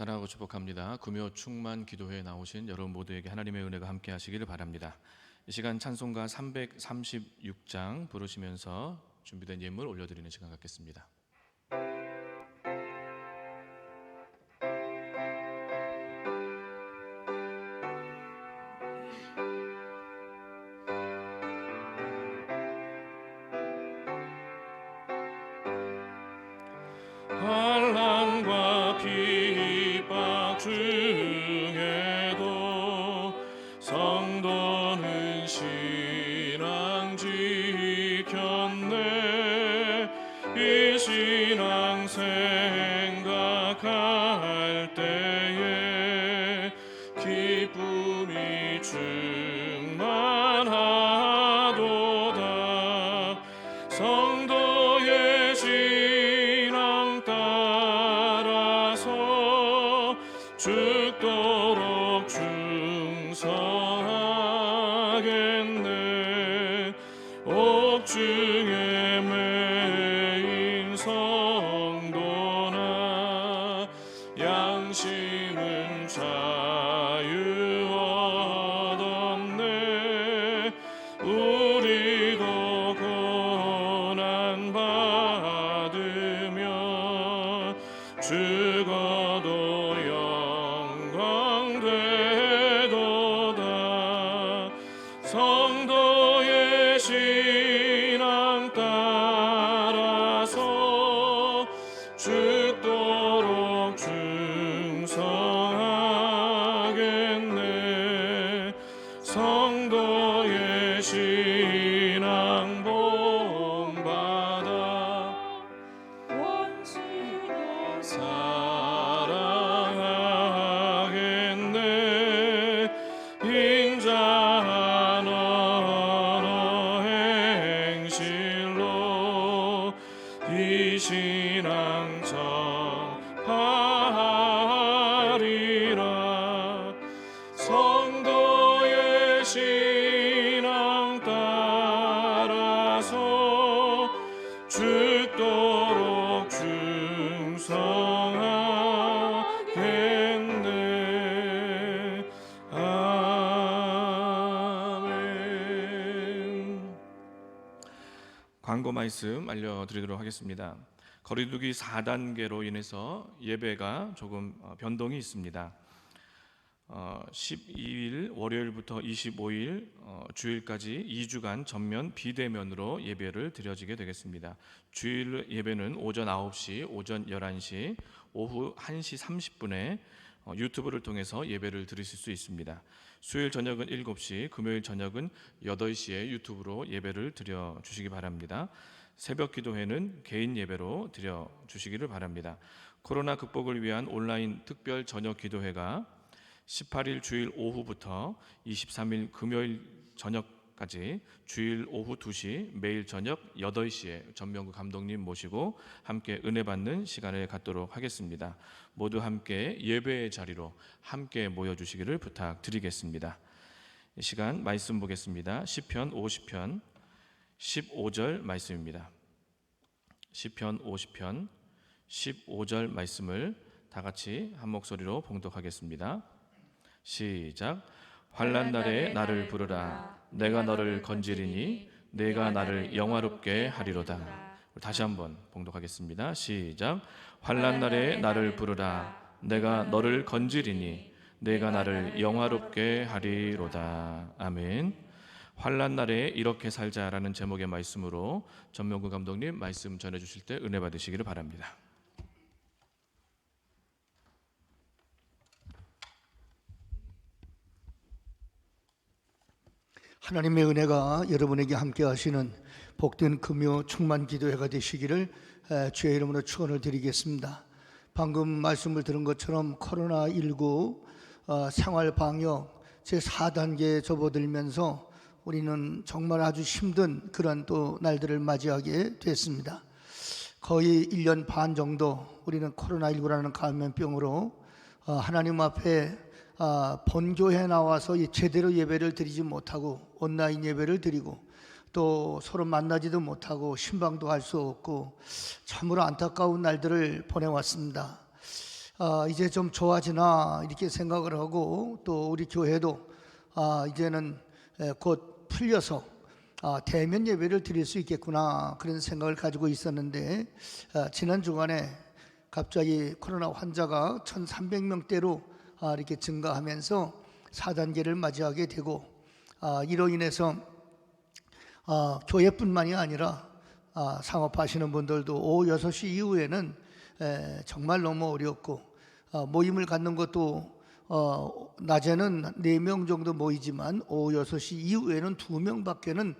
사랑하고 축복합니다. 금요 충만 기도회에 나오신 여러분 모두에게 하나님의 은혜가 함께 하시기를 바랍니다. 이 시간 찬송가 336장 부르시면서 준비된 예물 올려드리는 시간 갖겠습니다. 환난과 핍박 중에도 성도는 신앙 지켰네. 이 신앙 생각할 때에 기쁨이 충만하도다. 성도의 신앙 따라서 죽도록 충성하겠네. 옥중에 매인 성도나 양심은 자유 얻었네. 우리도 고난 받으며 죽어도 영광 되도다. 성도의 신앙 따라서 죽도록 충성하겠네. 성도의 신앙 본받아 원수도 사랑하겠네. 인자한 언어 행실로 이 신앙 전파하리라. 성도의 신앙 따라서 죽도록 충성하겠네. 아멘. 광고 말씀 알려드리도록 하겠습니다. 거리두기 4단계로 인해서 예배가 조금 변동이 있습니다. 12일 월요일부터 25일 주일까지 2주간 전면 비대면으로 예배를 드려지게 되겠습니다. 주일 예배는 오전 9시, 오전 11시, 오후 1시 30분에 유튜브를 통해서 예배를 드리실 수 있습니다. 수요일 저녁은 7시, 금요일 저녁은 8시에 유튜브로 예배를 드려 주시기 바랍니다. 새벽 기도회는 개인 예배로 드려 주시기를 바랍니다. 코로나 극복을 위한 온라인 특별 저녁 기도회가 18일 주일 오후부터 23일 금요일 저녁까지 주일 오후 2시, 매일 저녁 8시에 전명구 감독님 모시고 함께 은혜 받는 시간을 갖도록 하겠습니다. 모두 함께 예배의 자리로 함께 모여주시기를 부탁드리겠습니다. 이 시간 말씀 보겠습니다. 시편 50편 15절 말씀입니다. 시편 50편 15절 말씀을 다 같이 한 목소리로 봉독하겠습니다. 시작. 환난 날에 나를 부르라. 내가 너를 건지리니 내가 나를 영화롭게 하리로다. 다시 한번 봉독하겠습니다. 시작. 환난 날에 나를 부르라. 내가 너를 건지리니 내가 나를 영화롭게 하리로다. 아멘. 환난 날에 이렇게 살자라는 제목의 말씀으로 전명구 감독님 말씀 전해주실 때 은혜 받으시기를 바랍니다. 하나님의 은혜가 여러분에게 함께 하시는 복된 금요 충만 기도회가 되시기를 주의 이름으로 축원을 드리겠습니다. 방금 말씀을 들은 것처럼 코로나19 생활 방역 제4단계에 접어들면서 우리는 정말 아주 힘든 그런 또 날들을 맞이하게 됐습니다. 거의 1년 반 정도 우리는 코로나19라는 감염병으로 하나님 앞에 본교회에 나와서 제대로 예배를 드리지 못하고 온라인 예배를 드리고 또 서로 만나지도 못하고 신방도 할 수 없고 참으로 안타까운 날들을 보내왔습니다. 이제 좀 좋아지나 이렇게 생각을 하고, 또 우리 교회도 이제는 곧 풀려서 대면 예배를 드릴 수 있겠구나 그런 생각을 가지고 있었는데, 지난 주간에 갑자기 코로나 환자가 1,300명대로 이렇게 증가하면서 4단계를 맞이하게 되고, 이로 인해서 교회뿐만이 아니라 상업하시는 분들도 오후 6시 이후에는 정말 너무 어렵고, 모임을 갖는 것도 낮에는 4명 정도 모이지만 오후 6시 이후에는 2명밖에는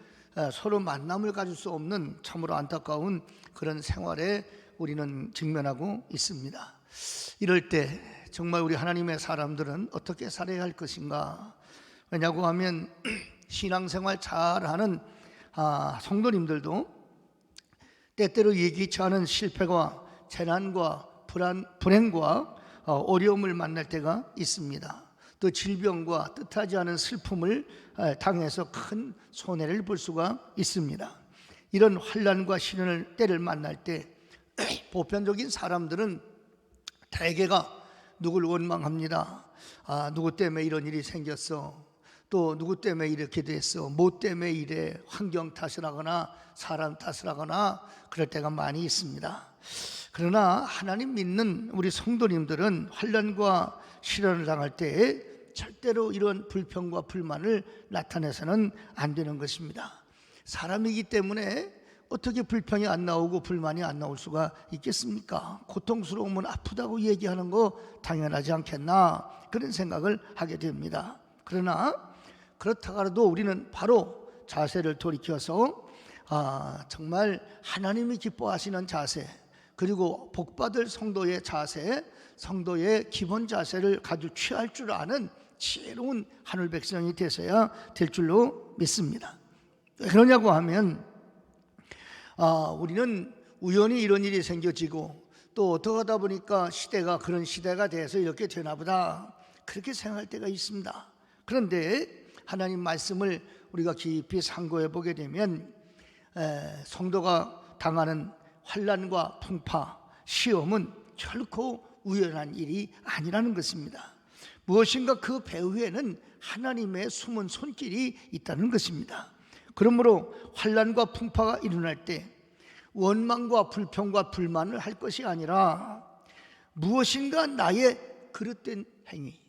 서로 만남을 가질 수 없는 참으로 안타까운 그런 생활에 우리는 직면하고 있습니다. 이럴 때 정말 우리 하나님의 사람들은 어떻게 살아야 할 것인가? 왜냐고 하면 신앙생활 잘하는 성도님들도 때때로 예기치 않은 실패와 재난과 불행과 어려움을 만날 때가 있습니다. 또 질병과 뜻하지 않은 슬픔을 당해서 큰 손해를 볼 수가 있습니다. 이런 환난과 시련을 때를 만날 때 보편적인 사람들은 대개가 누굴 원망합니다. 누구 때문에 이런 일이 생겼어, 또 누구 때문에 이렇게 됐어, 뭐 때문에 이래, 환경 탓을 하거나 사람 탓을 하거나 그럴 때가 많이 있습니다. 그러나 하나님 믿는 우리 성도님들은 환난과 시련을 당할 때 절대로 이런 불평과 불만을 나타내서는 안 되는 것입니다. 사람이기 때문에 어떻게 불평이 안 나오고 불만이 안 나올 수가 있겠습니까? 고통스러우면 아프다고 얘기하는 거 당연하지 않겠나 그런 생각을 하게 됩니다. 그러나 그렇다가도 우리는 바로 자세를 돌이켜서 정말 하나님이 기뻐하시는 자세, 그리고 복받을 성도의 자세, 성도의 기본 자세를 가지고 취할 줄 아는 지혜로운 하늘 백성이 되셔야 될 줄로 믿습니다. 왜 그러냐고 하면 우리는 우연히 이런 일이 생겨지고, 또 어떻게 하다 보니까 시대가 그런 시대가 돼서 이렇게 되나 보다 그렇게 생각할 때가 있습니다. 그런데 하나님 말씀을 우리가 깊이 상고해 보게 되면 성도가 당하는 환난과 풍파, 시험은 결코 우연한 일이 아니라는 것입니다. 무엇인가 그 배후에는 하나님의 숨은 손길이 있다는 것입니다. 그러므로 환난과 풍파가 일어날 때 원망과 불평과 불만을 할 것이 아니라 무엇인가 나의 그릇된 행위,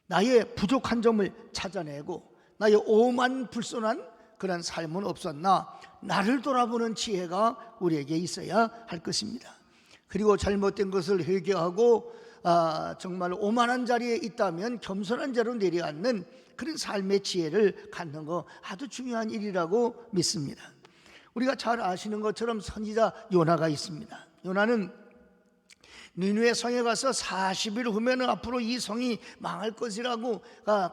나의 부족한 점을 찾아내고 나의 오만 불손한 그런 삶은 없었나, 나를 돌아보는 지혜가 우리에게 있어야 할 것입니다. 그리고 잘못된 것을 회개하고 정말 오만한 자리에 있다면 겸손한 자로 내려앉는 그런 삶의 지혜를 갖는 거 아주 중요한 일이라고 믿습니다. 우리가 잘 아시는 것처럼 선지자 요나가 있습니다. 요나는 니느웨 성에 가서 40일 후면은 앞으로 이 성이 망할 것이라고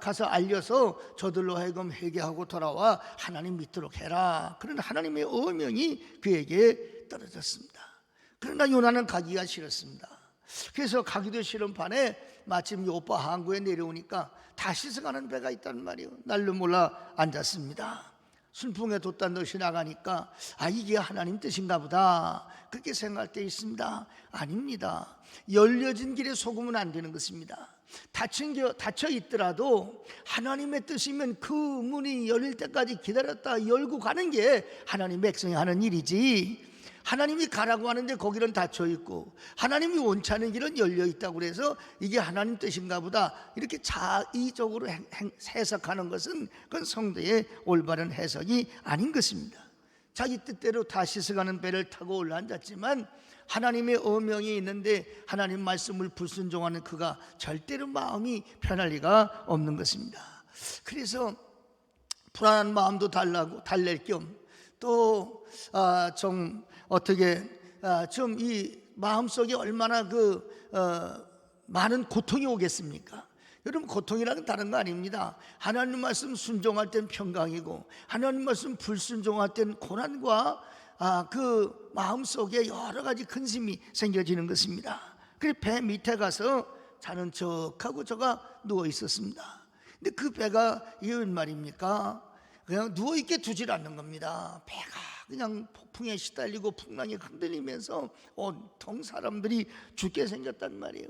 가서 알려서 저들로 하여금 회개하고 돌아와 하나님 믿도록 해라, 그런 하나님의 어명이 그에게 떨어졌습니다. 그러나 요나는 가기가 싫었습니다. 그래서 가기도 싫은 판에 마침 요파 항구에 내려오니까 다시서 가는 배가 있단 말이에요. 날로 몰라 앉았습니다. 순풍에 돛단 듯이 나가니까 이게 하나님 뜻인가 보다 그렇게 생각할 때 있습니다. 아닙니다. 열려진 길에 속으면 안 되는 것입니다. 닫혀 있더라도 하나님의 뜻이면 그 문이 열릴 때까지 기다렸다 열고 가는 게 하나님 백성이 하는 일이지, 하나님이 가라고 하는데 거기는 닫혀 있고 하나님이 원치 않은 길은 열려 있다고 그래서 이게 하나님 뜻인가 보다 이렇게 자의적으로 해석하는 것은 그건 성도의 올바른 해석이 아닌 것입니다. 자기 뜻대로 다시서 가는 배를 타고 올라앉았지만 하나님의 어명이 있는데 하나님 말씀을 불순종하는 그가 절대로 마음이 편할 리가 없는 것입니다. 그래서 불안한 마음도 달랠 겸 또 좀 어떻게 좀 이 마음속에 얼마나 많은 고통이 오겠습니까? 여러분, 고통이라는 다른 거 아닙니다. 하나님 말씀 순종할 땐 평강이고 하나님 말씀 불순종할 땐 고난과 그 마음속에 여러 가지 근심이 생겨지는 것입니다. 그래서 배 밑에 가서 자는 척하고 저가 누워 있었습니다. 근데 그 배가 이게 웬 말입니까? 그냥 누워있게 두질 않는 겁니다. 배가 그냥 폭풍에 시달리고 풍랑에 흔들리면서 온통 사람들이 죽게 생겼단 말이에요.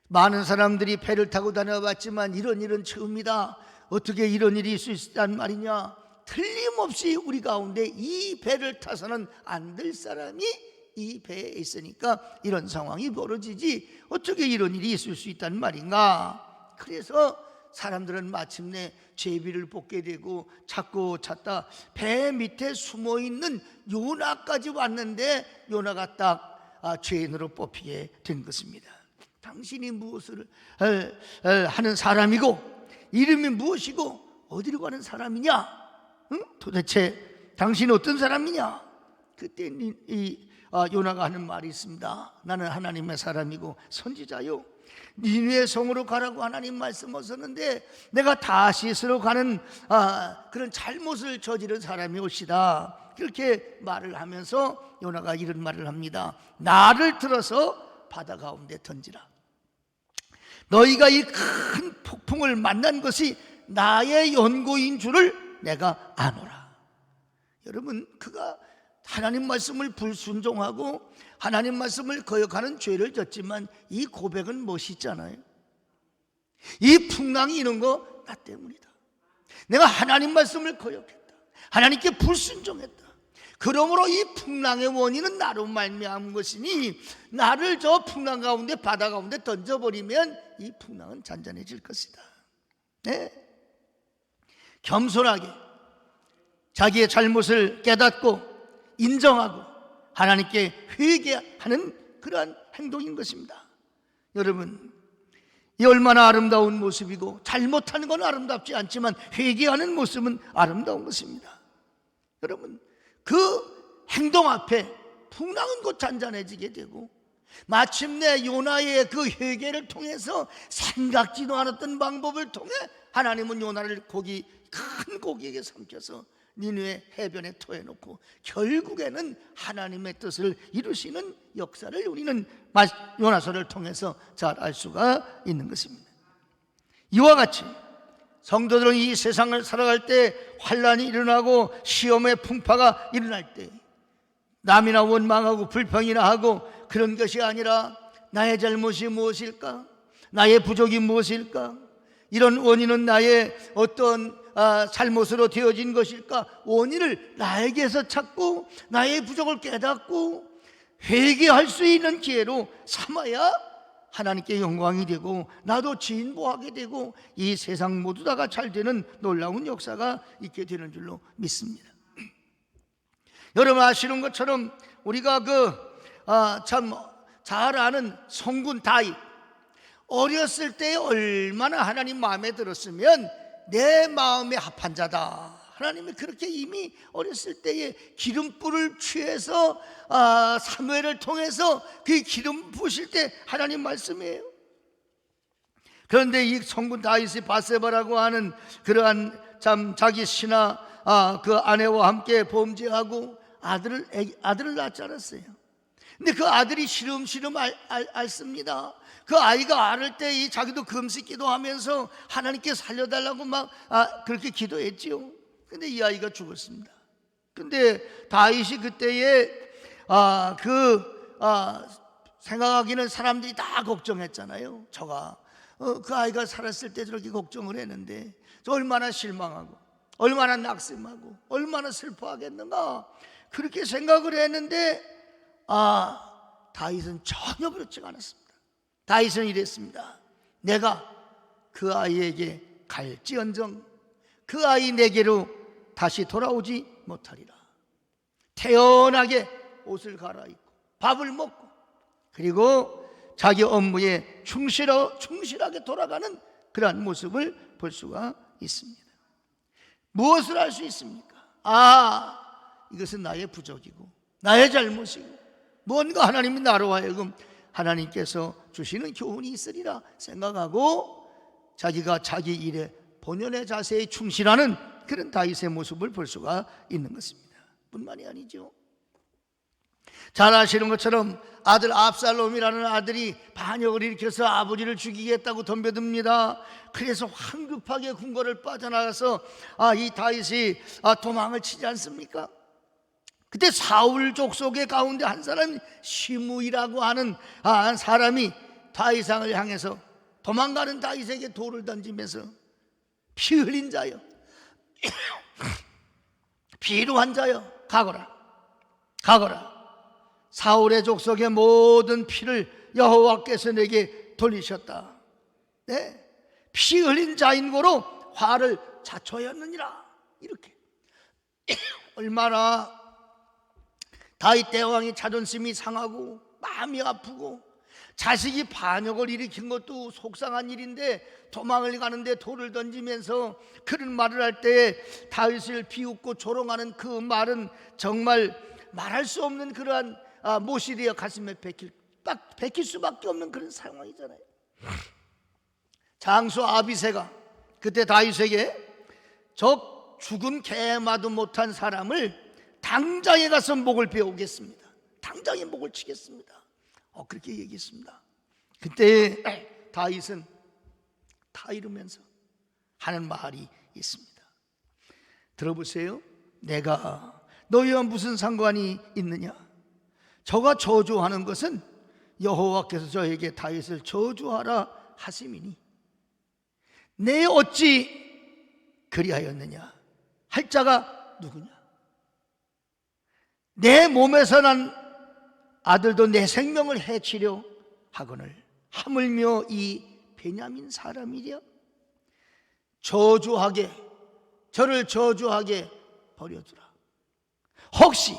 많은 사람들이 배를 타고 다녀봤지만 이런 처음이다. 어떻게 이런 일이 있을 수 있단 말이냐. 틀림없이 우리 가운데 이 배를 타서는 안 될 사람이 이 배에 있으니까 이런 상황이 벌어지지, 어떻게 이런 일이 있을 수 있단 말인가. 그래서 사람들은 마침내 제비를 뽑게 되고 찾고 찾다 배 밑에 숨어있는 요나까지 왔는데, 요나가 딱 죄인으로 뽑히게 된 것입니다. 당신이 무엇을 하는 사람이고 이름이 무엇이고 어디로 가는 사람이냐? 응? 도대체 당신이 어떤 사람이냐? 그때 요나가 하는 말이 있습니다. 나는 하나님의 사람이고 선지자요, 니느웨 성으로 가라고 하나님 말씀하셨는데 내가 다시스로 가는 그런 잘못을 저지른 사람이 올시다. 그렇게 말을 하면서 요나가 이런 말을 합니다. 나를 들어서 바다 가운데 던지라. 너희가 이 큰 폭풍을 만난 것이 나의 연고인 줄을 내가 아노라. 여러분, 그가 하나님 말씀을 불순종하고 하나님 말씀을 거역하는 죄를 졌지만 이 고백은 멋있잖아요. 이 풍랑이 이런 거 나 때문이다. 내가 하나님 말씀을 거역했다. 하나님께 불순종했다. 그러므로 이 풍랑의 원인은 나로 말미암은 것이니 나를 저 풍랑 가운데, 바다 가운데 던져버리면 이 풍랑은 잔잔해질 것이다. 네? 겸손하게 자기의 잘못을 깨닫고 인정하고 하나님께 회개하는 그러한 행동인 것입니다. 여러분, 이 얼마나 아름다운 모습이고, 잘못하는 건 아름답지 않지만 회개하는 모습은 아름다운 것입니다. 여러분, 그 행동 앞에 풍랑은 곧 잔잔해지게 되고, 마침내 요나의 그 회개를 통해서 생각지도 않았던 방법을 통해 하나님은 요나를 큰 고기에게 삼켜서 니느웨 해변에 토해놓고 결국에는 하나님의 뜻을 이루시는 역사를 우리는 요나서를 통해서 잘 알 수가 있는 것입니다. 이와 같이 성도들은 이 세상을 살아갈 때 환난이 일어나고 시험의 풍파가 일어날 때 남이나 원망하고 불평이나 하고 그런 것이 아니라 나의 잘못이 무엇일까? 나의 부족이 무엇일까? 이런 원인은 나의 어떤 잘못으로 되어진 것일까? 원인을 나에게서 찾고 나의 부족을 깨닫고 회개할 수 있는 기회로 삼아야 하나님께 영광이 되고 나도 진보하게 되고 이 세상 모두 다가 잘 되는 놀라운 역사가 있게 되는 줄로 믿습니다. 여러분 아시는 것처럼 우리가 참 잘 아는 성군 다윗, 어렸을 때 얼마나 하나님 마음에 들었으면 내 마음에 합한 자다. 하나님이 그렇게 이미 어렸을 때에 기름불을 취해서 사무엘을 통해서 그 기름 부으실 때 하나님 말씀이에요. 그런데 이 성군 다윗이 바세바라고 하는 그러한 참 자기 신하 그 아내와 함께 범죄하고 아들을 낳지 않았어요. 근데 그 아들이 시름시름 앓습니다. 그 아이가 앓을 때 자기도 금식 기도하면서 하나님께 살려달라고 막 그렇게 기도했지요. 근데 이 아이가 죽었습니다. 근데 다윗이 그때에 생각하기는 사람들이 다 걱정했잖아요. 그 아이가 살았을 때 저렇게 걱정을 했는데 얼마나 실망하고 얼마나 낙심하고 얼마나 슬퍼하겠는가 그렇게 생각을 했는데 다윗은 전혀 그렇지가 않았습니다. 다윗은 이랬습니다. 내가 그 아이에게 갈지언정 그 아이 내게로 다시 돌아오지 못하리라. 태연하게 옷을 갈아입고 밥을 먹고 그리고 자기 업무에 충실하게 돌아가는 그러한 모습을 볼 수가 있습니다. 무엇을 할 수 있습니까? 이것은 나의 부족이고 나의 잘못이고 뭔가 하나님이 나로 하여금 하나님께서 주시는 교훈이 있으리라 생각하고 자기가 자기 일에 본연의 자세에 충실하는 그런 다윗의 모습을 볼 수가 있는 것입니다. 뿐만이 아니죠. 잘 아시는 것처럼 아들 압살롬이라는 아들이 반역을 일으켜서 아버지를 죽이겠다고 덤벼듭니다. 그래서 황급하게 궁궐을 빠져나가서 이 다윗이 도망을 치지 않습니까? 그때 사울 족속의 가운데 한 사람이 시므이라고 하는 사람이 다윗왕을 향해서 도망가는 다윗에게 돌을 던지면서 피 흘린 자여, 피로한 자여, 가거라, 가거라. 사울의 족속의 모든 피를 여호와께서 내게 돌리셨다. 네? 피 흘린 자인 고로 화를 자초하였느니라. 이렇게 얼마나 다윗 대왕이 자존심이 상하고 마음이 아프고 자식이 반역을 일으킨 것도 속상한 일인데 도망을 가는데 돌을 던지면서 그런 말을 할 때 다윗을 비웃고 조롱하는 그 말은 정말 말할 수 없는 그러한 모시리어 가슴에 박힐 수밖에 없는 그런 상황이잖아요. 장수 아비새가 그때 다윗에게 저 죽은 개마도 못한 사람을 당장에 가서 목을 베어오겠습니다. 당장에 목을 치겠습니다. 그렇게 얘기했습니다. 그때 다윗은 다 이루면서 하는 말이 있습니다. 들어보세요. 내가 너희와 무슨 상관이 있느냐? 저가 저주하는 것은 여호와께서 저에게 다윗을 저주하라 하심이니 내 어찌 그리하였느냐? 할 자가 누구냐? 내 몸에서 난 아들도 내 생명을 해치려 하거늘 하물며 이 베냐민 사람이랴? 저를 저주하게 버려두라. 혹시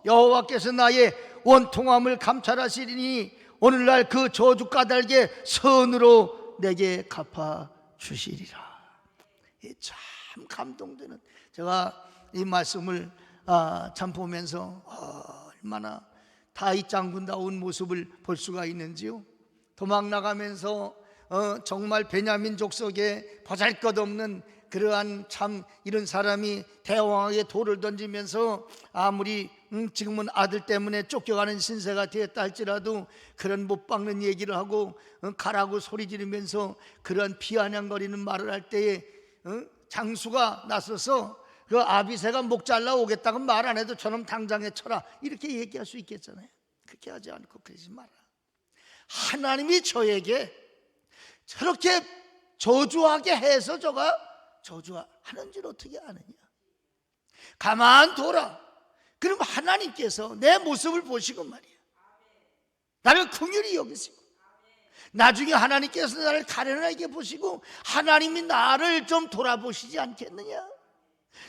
여호와께서 나의 원통함을 감찰하시리니 오늘날 그 저주 까닭에 선으로 내게 갚아 주시리라. 참 감동되는, 제가 이 말씀을 참 보면서 얼마나 다윗 장군다운 모습을 볼 수가 있는지요. 도망 나가면서 정말 베냐민 족속에 보잘것없는 그러한 참 이런 사람이 대왕에게 돌을 던지면서 아무리 지금은 아들 때문에 쫓겨가는 신세가 되었다 할지라도 그런 못 박는 얘기를 하고 가라고 소리 지르면서 그런 비아냥거리는 말을 할 때에 장수가 나서서 그 아비새가 목 잘라 오겠다고 말 안 해도 저놈 당장에 쳐라 이렇게 얘기할 수 있겠잖아요. 그렇게 하지 않고 그러지 마라. 하나님이 저에게 저렇게 저주하게 해서 저가 저주하는 줄 어떻게 아느냐? 가만둬라. 그럼 하나님께서 내 모습을 보시고 말이야, 나를 긍휼히 여기시고 나중에 하나님께서 나를 가련하게 보시고 하나님이 나를 좀 돌아보시지 않겠느냐?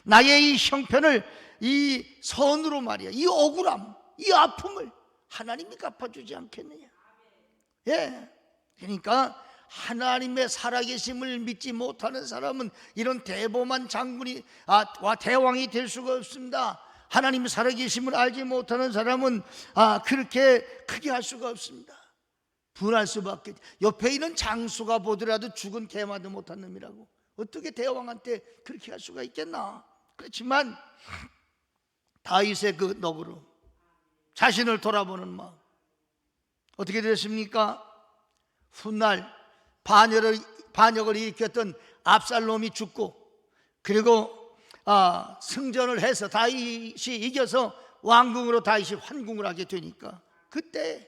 나의 이 형편을 이 선으로 말이야, 이 억울함, 이 아픔을 하나님이 갚아주지 않겠느냐? 예, 그러니까 하나님의 살아계심을 믿지 못하는 사람은 이런 대범한 장군이 와 대왕이 될 수가 없습니다. 하나님의 살아계심을 알지 못하는 사람은 그렇게 크게 할 수가 없습니다. 분할 수밖에. 옆에 있는 장수가 보더라도 죽은 개마도 못한 놈이라고 어떻게 대왕한테 그렇게 할 수가 있겠나? 그렇지만 다윗의 그 너그러움, 자신을 돌아보는 마음 어떻게 됐습니까? 훗날 반역을 일으켰던 압살롬이 죽고 그리고 승전을 해서 다윗이 이겨서 왕궁으로 다윗이 환궁을 하게 되니까 그때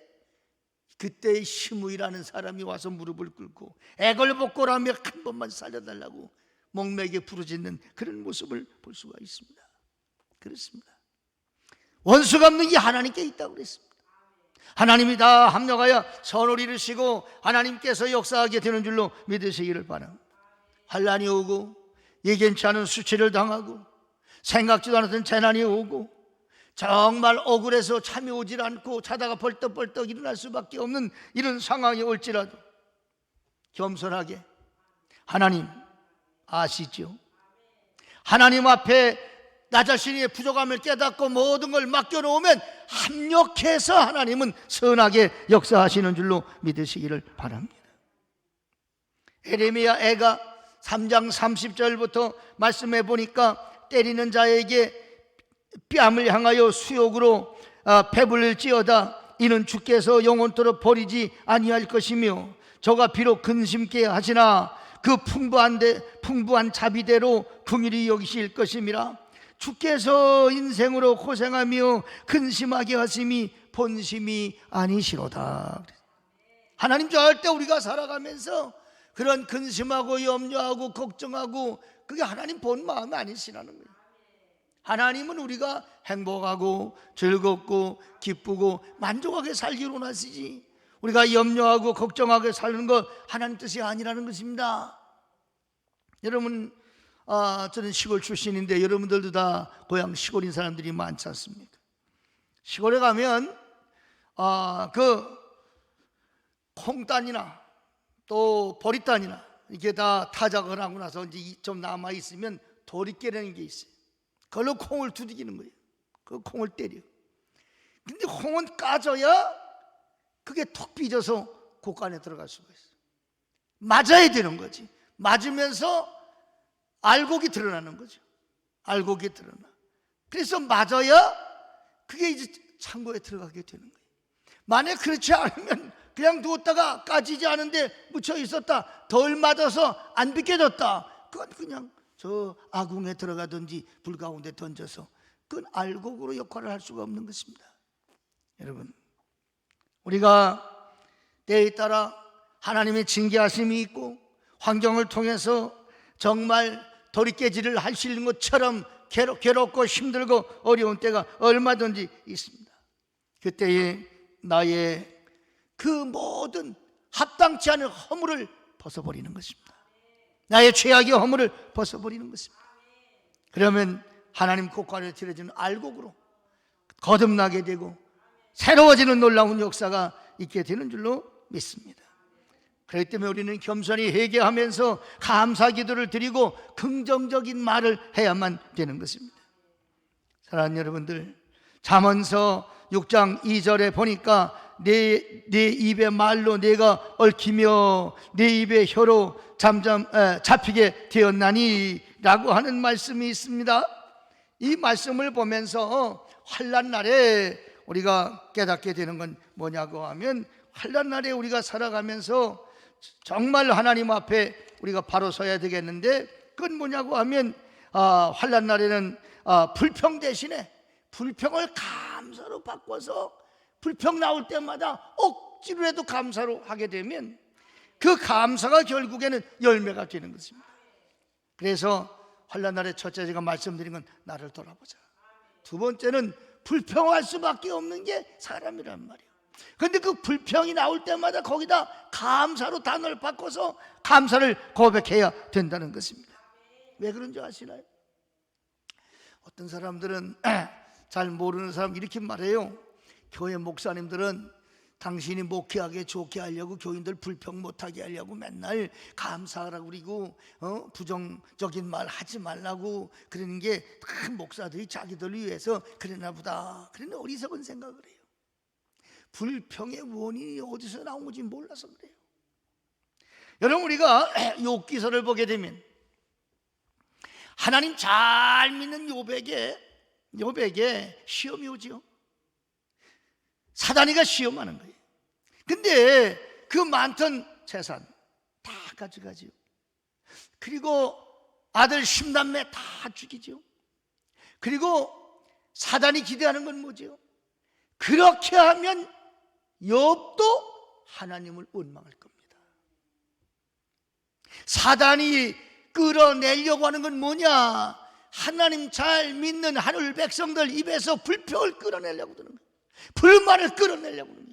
시므이라는 사람이 와서 무릎을 꿇고 애걸복걸하며 한 번만 살려달라고 목매게 부르짖는 그런 모습을 볼 수가 있습니다. 그렇습니다. 원수가 없는 게 하나님께 있다고 그랬습니다. 하나님이 다 합력하여 선을 이루시고 하나님께서 역사하게 되는 줄로 믿으시기를 바랍니다. 환난이 오고 예견치 않은 수치를 당하고 생각지도 않았던 재난이 오고 정말 억울해서 잠이 오질 않고 자다가 벌떡벌떡 일어날 수밖에 없는 이런 상황이 올지라도 겸손하게 하나님 아시죠? 하나님 앞에 나 자신의 부족함을 깨닫고 모든 걸 맡겨놓으면 합력해서 하나님은 선하게 역사하시는 줄로 믿으시기를 바랍니다. 에레미야 애가 3장 30절부터 말씀해 보니까 때리는 자에게 뺨을 향하여 수욕으로 배불릴지어다 이는 주께서 영원토록 버리지 아니할 것이며 저가 비록 근심케 하시나 그 풍부한 자비대로 긍휼히 여기실 것임이라. 주께서 인생으로 고생하며 근심하게 하심이 본심이 아니시로다. 하나님 절대 우리가 살아가면서 그런 근심하고 염려하고 걱정하고 그게 하나님 본 마음이 아니시라는 거예요. 하나님은 우리가 행복하고 즐겁고 기쁘고 만족하게 살기로 원하시지, 우리가 염려하고 걱정하게 사는 것 하나님 뜻이 아니라는 것입니다. 여러분, 저는 시골 출신인데 여러분들도 다 고향 시골인 사람들이 많지 않습니까? 시골에 가면 그 콩단이나 또 보리단이나 이게 다 타작을 하고 나서 이제 좀 남아 있으면 도리깨라는 게 있어요. 그걸로 콩을 두들기는 거예요. 그 콩을 때려. 근데 콩은 까져야 그게 톡 삐져서 곡간에 들어갈 수가 있어요. 맞아야 되는 거지. 맞으면서 알곡이 드러나는 거죠. 알곡이 드러나. 그래서 맞아야 그게 이제 창고에 들어가게 되는 거예요. 만약 그렇지 않으면 그냥 두었다가 까지지 않은데 묻혀 있었다, 덜 맞아서 안 비껴졌다, 그건 그냥 저 아궁에 들어가든지 불 가운데 던져서 그건 알곡으로 역할을 할 수가 없는 것입니다. 여러분, 우리가 때에 따라 하나님의 징계하심이 있고 환경을 통해서 정말 도리깨질을 할 수 있는 것처럼 괴롭고 힘들고 어려운 때가 얼마든지 있습니다. 그때에 나의 그 모든 합당치 않은 허물을 벗어버리는 것입니다. 나의 죄악의 허물을 벗어버리는 것입니다. 그러면 하나님 곳간에 들여지는 알곡으로 거듭나게 되고 새로워지는 놀라운 역사가 있게 되는 줄로 믿습니다. 그렇기 때문에 우리는 겸손히 회개하면서 감사 기도를 드리고 긍정적인 말을 해야만 되는 것입니다. 사랑하는 여러분들, 잠언서 6장 2절에 보니까 내 입의 말로 내가 얽히며 내 입의 혀로 잡히게 되었나니 라고 하는 말씀이 있습니다. 이 말씀을 보면서 환난 날에 우리가 깨닫게 되는 건 뭐냐고 하면, 환난 날에 우리가 살아가면서 정말 하나님 앞에 우리가 바로 서야 되겠는데, 그건 뭐냐고 하면 환난 날에는 불평 대신에 불평을 감사로 바꿔서 불평 나올 때마다 억지로라도 감사로 하게 되면 그 감사가 결국에는 열매가 되는 것입니다. 그래서 환난 날에 첫째 제가 말씀드린 건 나를 돌아보자. 두 번째는 불평할 수밖에 없는 게 사람이란 말이에요. 그런데 그 불평이 나올 때마다 거기다 감사로 단어를 바꿔서 감사를 고백해야 된다는 것입니다. 왜 그런지 아시나요? 어떤 사람들은 잘 모르는 사람 이렇게 말해요. 교회 목사님들은 당신이 목회하게 좋게 하려고 교인들 불평 못하게 하려고 맨날 감사하라고 그리고 부정적인 말 하지 말라고 그러는 게 목사들이 자기들을 위해서 그러나 보다. 그런데 어리석은 생각을 해요. 불평의 원인이 어디서 나온 건지 몰라서 그래요. 여러분, 우리가 욥기서를 보게 되면 하나님 잘 믿는 욥에게 시험이 오죠. 사단이가 시험하는 거예요. 근데 그 많던 재산 다 가져가죠. 그리고 아들 10남매 다 죽이죠. 그리고 사단이 기대하는 건 뭐죠? 그렇게 하면 욥도 하나님을 원망할 겁니다. 사단이 끌어내려고 하는 건 뭐냐? 하나님 잘 믿는 하늘 백성들 입에서 불평을 끌어내려고 드는 거예요. 불만을 끌어내려고 하는 거예요.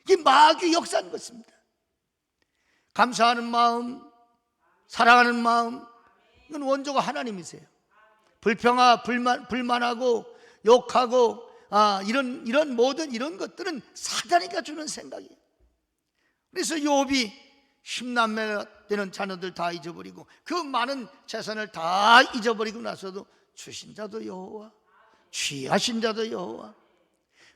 이게 마귀의 역사인 것입니다. 감사하는 마음, 사랑하는 마음, 이건 원조가 하나님이세요. 불만하고 욕하고 이런 모든 이런 것들은 사단이가 주는 생각이에요. 그래서 욥이 10남매 되는 자녀들 다 잊어버리고 그 많은 재산을 다 잊어버리고 나서도 주신 자도 여호와, 취하신 자도 여호와.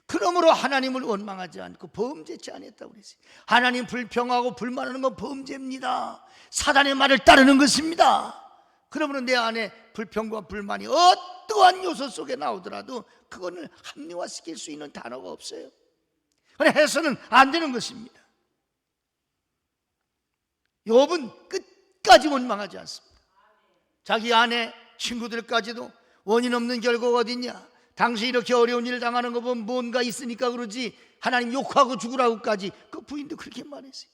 그러므로 하나님을 원망하지 않고 범죄치 않았다고 그랬어요. 하나님 불평하고 불만하는 건 범죄입니다. 사단의 말을 따르는 것입니다. 그러므로 내 안에 불평과 불만이 어떠한 요소 속에 나오더라도 그거는 합리화시킬 수 있는 단어가 없어요. 그래 해서는 안 되는 것입니다. 욥은 끝까지 원망하지 않습니다. 자기 아내 친구들까지도 원인 없는 결과가 어딨냐, 당신 이렇게 어려운 일 당하는 거 보면 뭔가 있으니까 그러지 하나님 욕하고 죽으라고까지 그 부인도 그렇게 말했어요.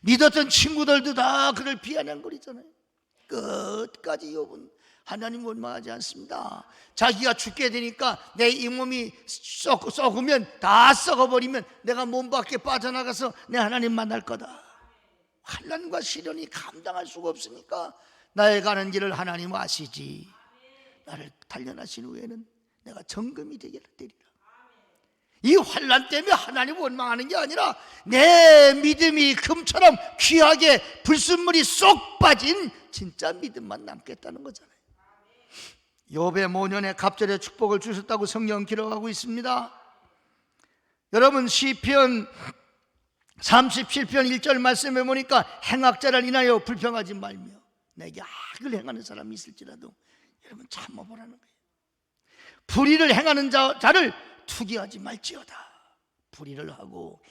믿었던 친구들도 다 그를 비아냥거리잖아요. 끝까지 욥은 하나님 원망하지 않습니다. 자기가 죽게 되니까 내 이 몸이 썩으면 다 썩어버리면 내가 몸 밖에 빠져나가서 내 하나님 만날 거다. 환난과 시련이 감당할 수가 없으니까 나의 가는 길을 하나님 아시지, 나를 단련하신 후에는 내가 정금이 되게 되리라. 이 환난 때문에 하나님 원망하는 게 아니라 내 믿음이 금처럼 귀하게 불순물이 쏙 빠진 진짜 믿음만 남겠다는 거잖아요. 욥의 모년에 갑절의 축복을 주셨다고 성경 기록하고 있습니다. 여러분 시편 37편 1절 말씀에 보니까 행악자를 인하여 불평하지 말며 내게 악을 행하는 사람이 있을지라도 여러분 참아보라는 거예요. 불의를 행하는 자를 투기하지 말지어다. 불의를 하고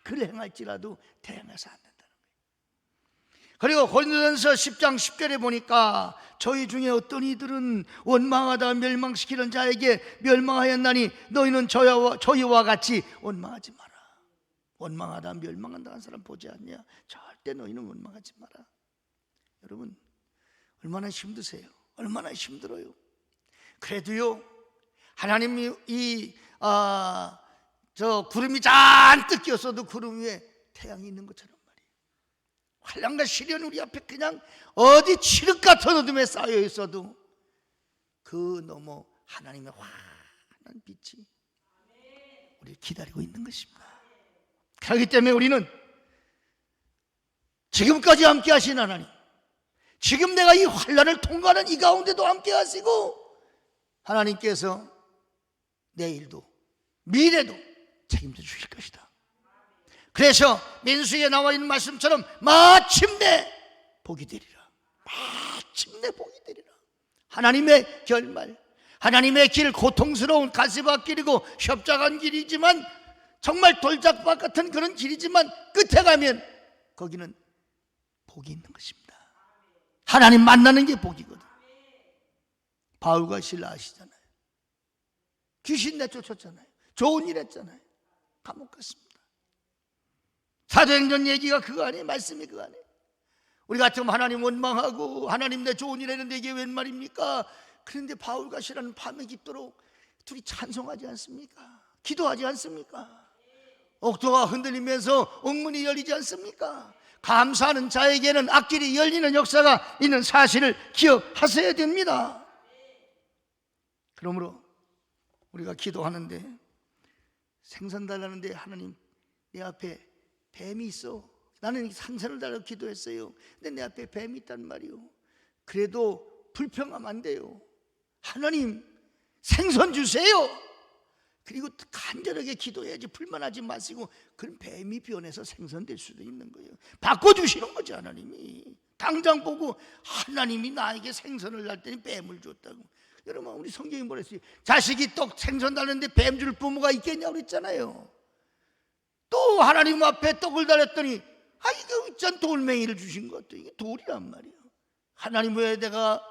악을 행할지라도 대항해서 안 된다는 거예요. 그리고 고린도전서 10장 10절에 보니까 저희 중에 어떤 이들은 원망하다 멸망시키는 자에게 멸망하였나니 너희는 저희와 같이 원망하지 마라. 원망하다 멸망한다는 사람 보지 않냐? 절대 너희는 원망하지 마라. 여러분 얼마나 힘드세요? 얼마나 힘들어요? 그래도요 하나님이 저 구름이 잔뜩 끼었어도 구름 위에 태양이 있는 것처럼 말이에요. 환난과 시련 우리 앞에 그냥 어디 칠흑 같은 어둠에 쌓여 있어도 그 너머 하나님의 환한 빛이 우리를 기다리고 있는 것입니다. 그렇기 때문에 우리는 지금까지 함께 하신 하나님, 지금 내가 이 환난을 통과하는 이 가운데도 함께 하시고 하나님께서 내일도 미래도 책임져 주실 것이다. 그래서 민수에 나와 있는 말씀처럼 마침내 복이 되리라. 마침내 복이 되리라. 하나님의 결말, 하나님의 길, 고통스러운 가시밭길이고 협착한 길이지만 정말 돌짝밭 같은 그런 길이지만 끝에 가면 거기는 복이 있는 것입니다. 하나님 만나는 게 복이거든. 바울과 실라 아시잖아요. 귀신 내쫓았잖아요. 좋은 일 했잖아요. 감옥 갔습니다. 사도행전 얘기가 그거 아니에요? 말씀이 그거 아니에요? 우리 같으면 하나님 원망하고 하나님 내 좋은 일 했는데 이게 웬 말입니까? 그런데 바울과 실라는 밤에 깊도록 둘이 찬송하지 않습니까? 기도하지 않습니까? 옥토가 흔들리면서 옥문이 열리지 않습니까? 감사하는 자에게는 앞길이 열리는 역사가 있는 사실을 기억하셔야 됩니다. 그러므로 우리가 기도하는데 생선 달라는데 하나님 내 앞에 뱀이 있어. 나는 생선을 달라고 기도했어요. 근데 내 앞에 뱀이 있단 말이요. 그래도 불평하면 안 돼요. 하나님 생선 주세요. 그리고 간절하게 기도해야지. 불만하지 마시고 그럼 뱀이 변해서 생선 될 수도 있는 거예요. 바꿔주시는 거죠. 하나님이 당장 보고 하나님이 나에게 생선을 날 때니 뱀을 줬다고. 여러분 우리 성경이 뭐랬어요? 자식이 떡 생선 달는데 뱀 줄 부모가 있겠냐고 그랬잖아요. 또 하나님 앞에 떡을 달았더니 이거 있잖아 돌멩이를 주신 것도 이게 돌이란 말이에요. 하나님 왜 내가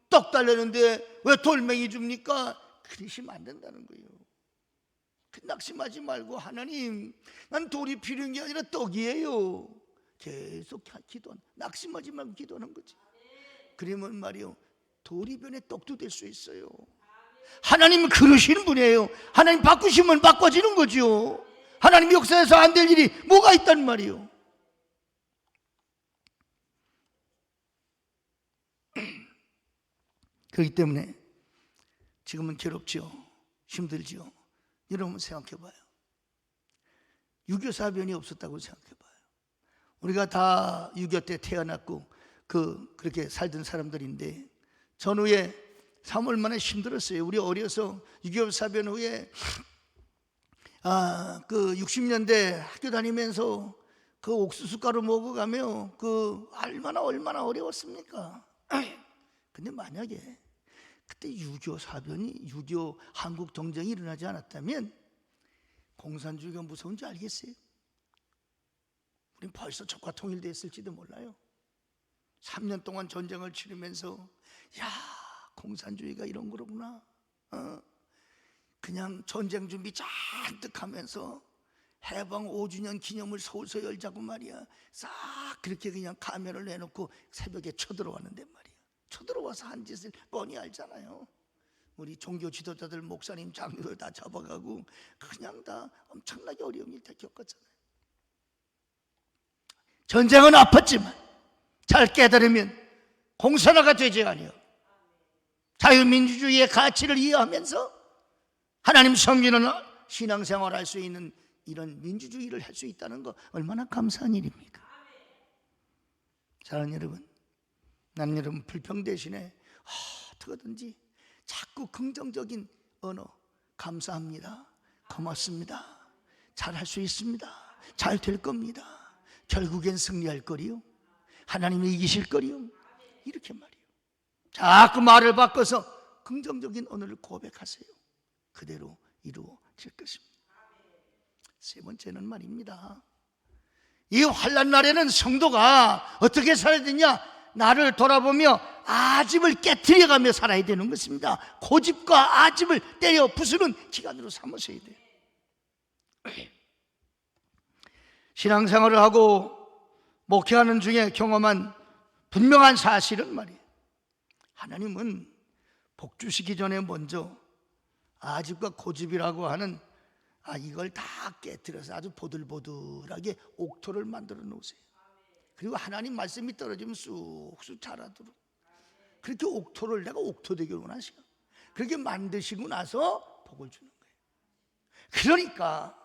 떡 달랬는데 왜 돌멩이 줍니까? 그러시면 안 된다는 거예요. 낙심하지 말고 하나님 난 돌이 필요한 게 아니라 떡이에요. 계속 낙심하지 말고 기도하는 거지. 그러면 말이요 돌이 변해 떡도 될 수 있어요. 하나님은 그러시는 분이에요. 하나님 바꾸시면 바꿔지는 거죠. 하나님 역사에서 안 될 일이 뭐가 있단 말이에요. 그렇기 때문에 지금은 괴롭죠. 힘들죠. 여러분 생각해봐요. 유교사변이 없었다고 생각해봐요. 우리가 다 6.25 때 태어났고 그렇게 살던 사람들인데 전후에 3월 만에 힘들었어요. 우리 어려서 6.25 사변 후에 그 60년대 학교 다니면서 그 옥수수 가루 먹어가며 얼마나 어려웠습니까? 근데 만약에 그때 6.25 사변이 6.25 한국 동정이 일어나지 않았다면 공산주의가 무서운지 알겠어요? 우린 벌써 적과 통일됐을지도 몰라요. 3년 동안 전쟁을 치르면서 공산주의가 이런 거로구나. 그냥 전쟁 준비 잔뜩 하면서 해방 5주년 기념을 서울서 열자고 말이야. 싹 그렇게 그냥 가면을 내놓고 새벽에 쳐들어왔는데 말이야. 쳐들어와서 한 짓을 뻔히 알잖아요. 우리 종교 지도자들, 목사님, 장로들 다 잡아가고 그냥 다 엄청나게 어려운 일 다 겪었잖아요. 전쟁은 아팠지만 잘 깨달으면 공산화가 되지 아니요. 자유민주주의의 가치를 이해하면서 하나님 섬기는 신앙생활을 할 수 있는 이런 민주주의를 할 수 있다는 거 얼마나 감사한 일입니까? 사랑하는 여러분, 나는 여러분 불평 대신에 어떻게든지 자꾸 긍정적인 언어, 감사합니다, 고맙습니다, 잘할 수 있습니다, 잘 될 겁니다, 결국엔 승리할 거리요, 하나님이 이기실 거리요, 이렇게 말이에요. 자꾸 말을 바꿔서 긍정적인 언어를 고백하세요. 그대로 이루어질 것입니다. 세 번째는 말입니다, 이 환난 날에는 성도가 어떻게 살아야 되냐? 나를 돌아보며 아집을 깨트려가며 살아야 되는 것입니다. 고집과 아집을 때려 부수는 기간으로 삼으셔야 돼요. 신앙생활을 하고 목회하는 중에 경험한 분명한 사실은 말이에요, 하나님은 복 주시기 전에 먼저 아집과 고집이라고 하는 이걸 다 깨트려서 아주 보들보들하게 옥토를 만들어 놓으세요. 그리고 하나님 말씀이 떨어지면 쑥쑥 자라도록 그렇게 옥토를, 내가 옥토 되기를 원하시고 그렇게 만드시고 나서 복을 주는 거예요. 그러니까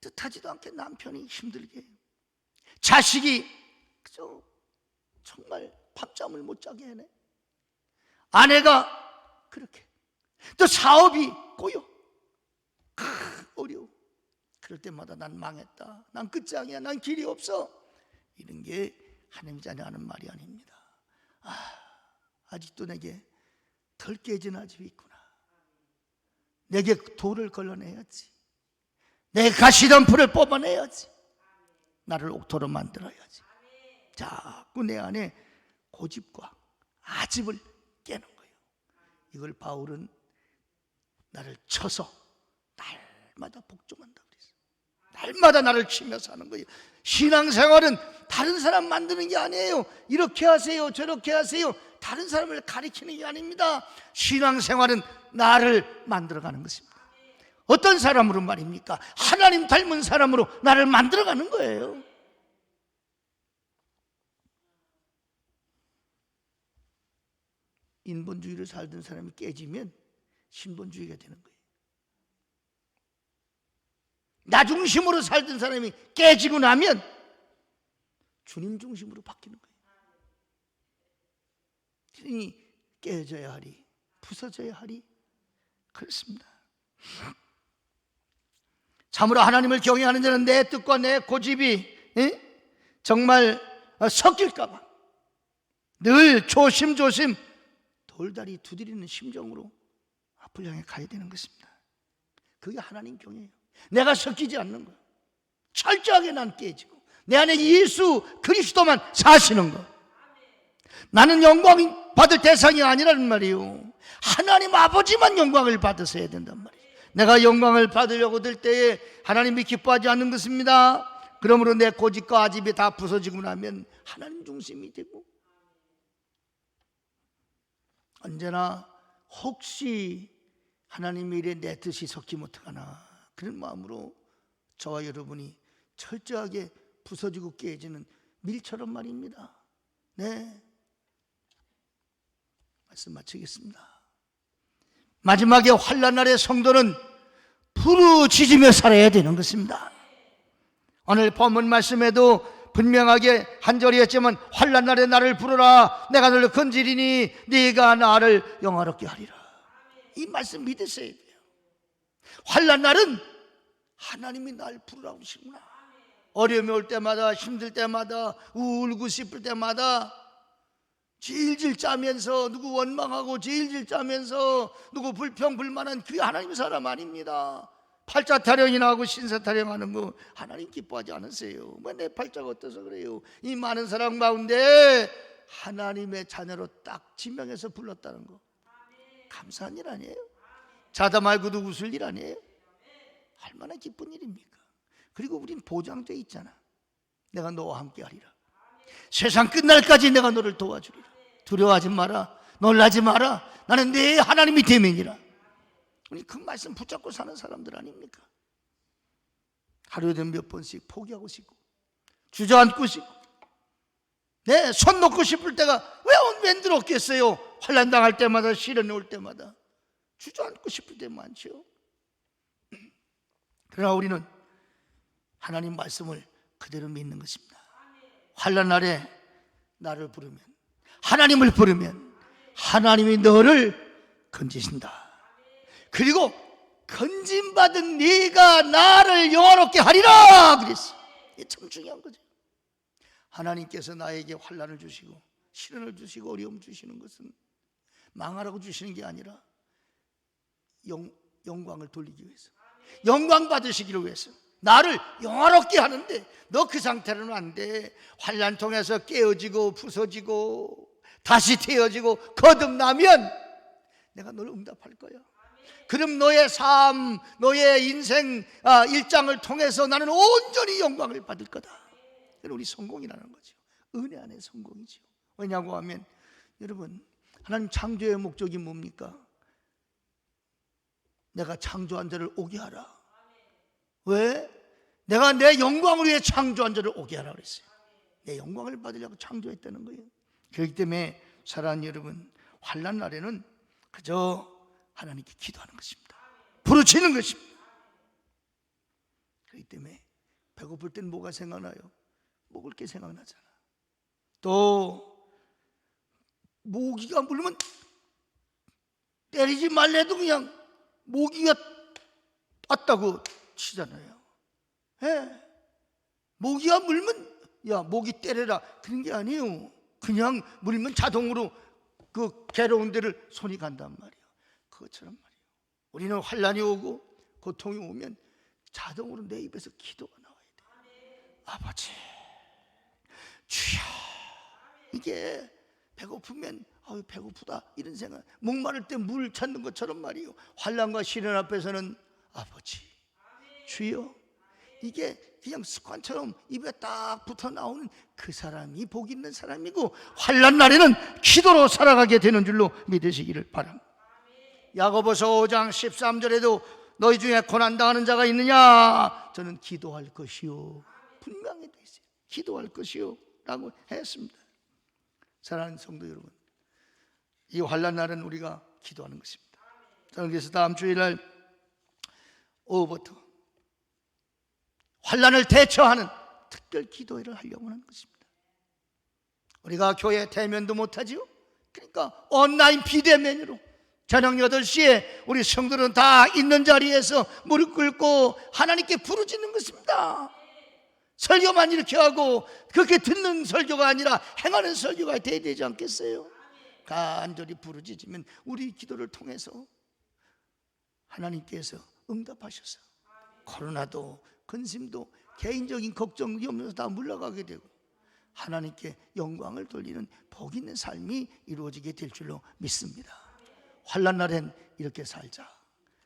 뜻하지도 않게 남편이 힘들게, 자식이 그저 정말 밤잠을 못 자게 해내, 아내가 그렇게, 또 사업이 꼬여, 어려워. 그럴 때마다 난 망했다, 난 끝장이야, 난 길이 없어, 이런 게 하나님 자녀 하는 말이 아닙니다. 아직도 내게 덜 깨진 아집이 있구나, 내게 돌을 걸러내야지, 내 가시던 풀을 뽑아내야지, 나를 옥토로 만들어야지. 자꾸 내 안에 고집과 아집을 깨는 거예요. 이걸 바울은 나를 쳐서 날마다 복종한다 그랬어요. 날마다 나를 치면서 하는 거예요. 신앙생활은 다른 사람 만드는 게 아니에요. 이렇게 하세요, 저렇게 하세요, 다른 사람을 가리키는 게 아닙니다. 신앙생활은 나를 만들어가는 것입니다. 어떤 사람으로 말입니까? 하나님 닮은 사람으로 나를 만들어가는 거예요. 인본주의를 살던 사람이 깨지면 신본주의가 되는 거예요. 나 중심으로 살던 사람이 깨지고 나면 주님 중심으로 바뀌는 거예요. 신이 깨져야 하리, 부서져야 하리, 그렇습니다. 참으로 하나님을 경외하는 자는 내 뜻과 내 고집이 정말 섞일까 봐 늘 조심조심 돌다리 두드리는 심정으로 앞을 향해 가야 되는 것입니다. 그게 하나님 경외예요. 내가 섞이지 않는 거예요. 철저하게 난 깨지고 내 안에 예수 그리스도만 사시는 거. 나는 영광 받을 대상이 아니라는 말이에요. 하나님 아버지만 영광을 받으셔야 된단 말이에요. 내가 영광을 받으려고 들 때에 하나님이 기뻐하지 않는 것입니다. 그러므로 내 고집과 아집이 다 부서지고 나면 하나님 중심이 되고, 언제나 혹시 하나님의 일에 내 뜻이 섞이면 어떡하나 그런 마음으로 저와 여러분이 철저하게 부서지고 깨지는 밀처럼 말입니다. 네, 말씀 마치겠습니다. 마지막에 환난 날의 성도는 부르짖으며 살아야 되는 것입니다. 오늘 본문 말씀에도 분명하게 한 절이었지만 환난 날에 나를 부르라, 내가 너를 건지리니 네가 나를 영화롭게 하리라. 이 말씀 믿으셔야 돼요. 환난 날은 하나님이 날 부르라고 하시구나. 어려움이 올 때마다, 힘들 때마다, 울고 싶을 때마다 질질 짜면서 누구 원망하고 질질 짜면서 누구 불평불만한 그게 하나님 사람 아닙니다. 팔자 타령이나 하고 신사 타령하는 거 하나님 기뻐하지 않으세요. 뭐 내 팔자가 어때서 그래요? 이 많은 사람 가운데 하나님의 자녀로 딱 지명해서 불렀다는 거 감사한 일 아니에요? 자다 말고도 웃을 일 아니에요? 얼마나 기쁜 일입니까? 그리고 우린 보장돼 있잖아. 내가 너와 함께 하리라. 세상 끝날까지 내가 너를 도와주리라. 두려워하지 마라. 놀라지 마라. 나는 네 하나님이 되면이라. 우리 그 말씀 붙잡고 사는 사람들 아닙니까? 하루에도 몇 번씩 포기하고 싶고 주저앉고 싶고 손 놓고 싶을 때가 왜 들었겠어요? 환난 당할 때마다, 시련이 올 때마다 주저앉고 싶을 때 많죠. 그러나 우리는 하나님 말씀을 그대로 믿는 것입니다. 환난 날에 나를 부르면, 하나님을 부르면 하나님이 너를 건지신다. 그리고 건진받은 네가 나를 영화롭게 하리라 그랬어. 이게 참 중요한 거죠. 하나님께서 나에게 환난을 주시고 시련을 주시고 어려움 주시는 것은 망하라고 주시는 게 아니라 영광을 돌리기 위해서, 영광 받으시기를 위해서 나를 영화롭게 하는데, 너 그 상태로는 안 돼. 환난 통해서 깨어지고 부서지고 다시 태어지고 거듭나면 내가 너를 응답할 거야. 그럼 너의 삶, 너의 인생 일장을 통해서 나는 온전히 영광을 받을 거다. 우리 성공이라는 거죠. 은혜 안에 성공이죠. 왜냐고 하면 여러분, 하나님 창조의 목적이 뭡니까? 내가 창조한 자를 오게 하라. 왜? 내가 내 영광을 위해 창조한 자를 오게 하라 그랬어요. 내 영광을 받으려고 창조했다는 거예요. 그렇기 때문에 사랑하는 여러분, 환난 날에는 그저 하나님께 기도하는 것입니다. 부르짖는 것입니다. 그렇기 때문에 배고플 땐 뭐가 생각나요? 먹을 게 생각나잖아. 또 모기가 물면 때리지 말래도 그냥 모기가 떴다고 치잖아요. 모기가 물면 야 모기 때려라 그런 게 아니에요. 그냥 물면 자동으로 그 괴로운 데를 손이 간단 말이에요. 그것처럼 말이에요. 우리는 환난이 오고 고통이 오면 자동으로 내 입에서 기도가 나와야 돼. 아버지 주여. 이게 배고프면 배고프다 이런 생각, 목마를 때 물 찾는 것처럼 말이에요. 환난과 시련 앞에서는 아버지 주여. 이게 그냥 습관처럼 입에 딱 붙어 나오는 그 사람이 복 있는 사람이고, 환난 날에는 기도로 살아가게 되는 줄로 믿으시기를 바랍니다. 야고보서 5장 13절에도 너희 중에 고난당하는 자가 있느냐? 저는 기도할 것이요. 분명히 되어 있어요. 기도할 것이요 라고 했습니다. 사랑하는 성도 여러분, 이 환난 날은 우리가 기도하는 것입니다. 저는 그래서 다음 주일날 오후부터 환난을 대처하는 특별 기도회를 하려고 하는 것입니다. 우리가 교회 대면도 못하지요. 그러니까 온라인 비대면으로 저녁 8시에 우리 성도들은 다 있는 자리에서 무릎 꿇고 하나님께 부르짖는 것입니다. 설교만 이렇게 하고 그렇게 듣는 설교가 아니라 행하는 설교가 돼야 되지 않겠어요? 간절히 부르짖으면 우리 기도를 통해서 하나님께서 응답하셔서 코로나도 근심도 개인적인 걱정이 없면서 다 물러가게 되고 하나님께 영광을 돌리는 복 있는 삶이 이루어지게 될 줄로 믿습니다. 환난 날엔 이렇게 살자.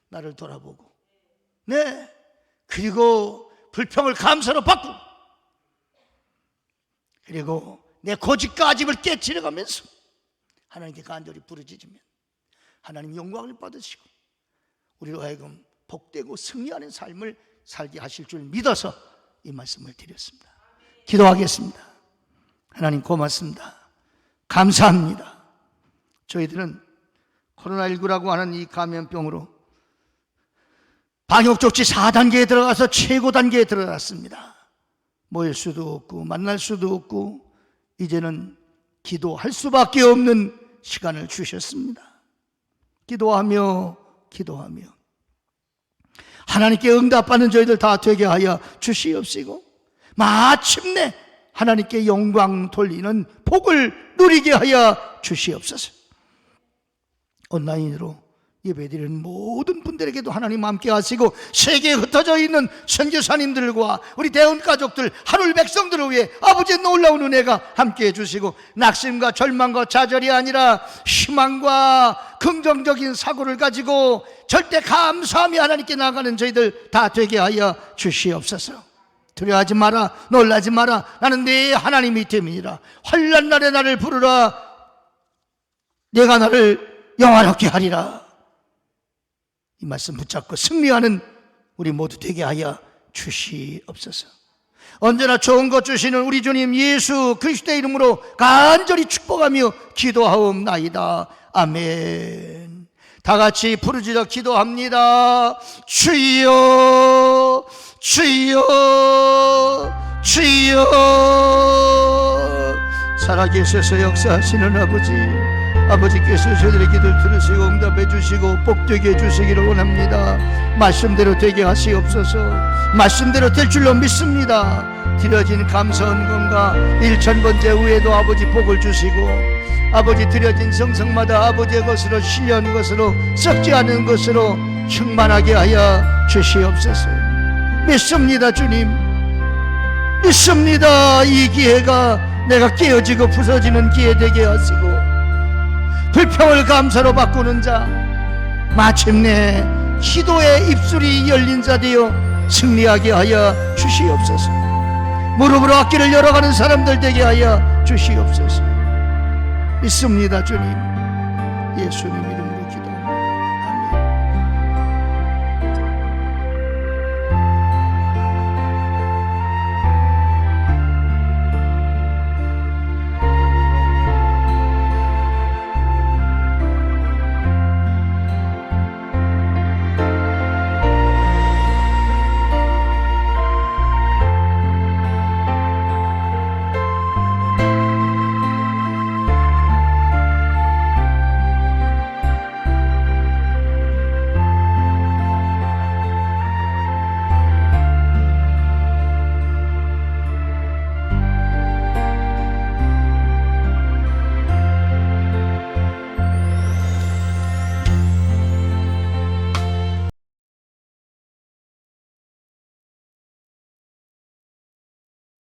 나를 돌아보고 그리고 불평을 감사로 바꾸고, 그리고 내 고집과 아집을 깨치려가면서 하나님께 간절히 부르짖으면 하나님 영광을 받으시고 우리로 하여금 복되고 승리하는 삶을 살게 하실 줄 믿어서 이 말씀을 드렸습니다. 기도하겠습니다. 하나님 고맙습니다. 감사합니다. 저희들은 코로나19라고 하는 이 감염병으로 방역조치 4단계에 들어가서 최고 단계에 들어갔습니다. 모일 수도 없고 만날 수도 없고 이제는 기도할 수밖에 없는 시간을 주셨습니다. 기도하며 하나님께 응답받는 저희들 다 되게 하여 주시옵시고 마침내 하나님께 영광 돌리는 복을 누리게 하여 주시옵소서. 온라인으로 예배드리는 모든 분들에게도 하나님 함께 하시고, 세계에 흩어져 있는 선교사님들과 우리 대원 가족들, 하늘 백성들을 위해 아버지의 놀라운 은혜가 함께 해주시고, 낙심과 절망과 좌절이 아니라 희망과 긍정적인 사고를 가지고 절대 감사하며 하나님께 나아가는 저희들 다 되게 하여 주시옵소서. 두려워하지 마라, 놀라지 마라, 나는 네 하나님이 됨이니라. 환난 날에 나를 부르라, 내가 너를 영화롭게 하리라. 이 말씀 붙잡고 승리하는 우리 모두 되게 하여 주시옵소서. 언제나 좋은 것 주시는 우리 주님 예수 그리스도의 이름으로 간절히 축복하며 기도하옵나이다. 아멘. 다 같이 부르짖어 기도합니다. 주여, 주여, 주여. 살아계셔서 역사하시는 아버지께서 저희들의 기도를 들으시고 응답해 주시고 복되게 해주시기를 원합니다. 말씀대로 되게 하시옵소서. 말씀대로 될 줄로 믿습니다. 드려진 감사헌금과 1000번째 후에도 아버지 복을 주시고, 아버지 드려진 성성마다 아버지의 것으로 신뢰하는 것으로 썩지 않은 것으로 충만하게 하여 주시옵소서. 믿습니다. 주님 믿습니다. 이 기회가 내가 깨어지고 부서지는 기회 되게 하시고, 불평을 감사로 바꾸는 자, 마침내 기도의 입술이 열린 자 되어 승리하게 하여 주시옵소서. 무릎으로 악기를 열어가는 사람들 되게 하여 주시옵소서. 믿습니다. 주님, 예수님 이름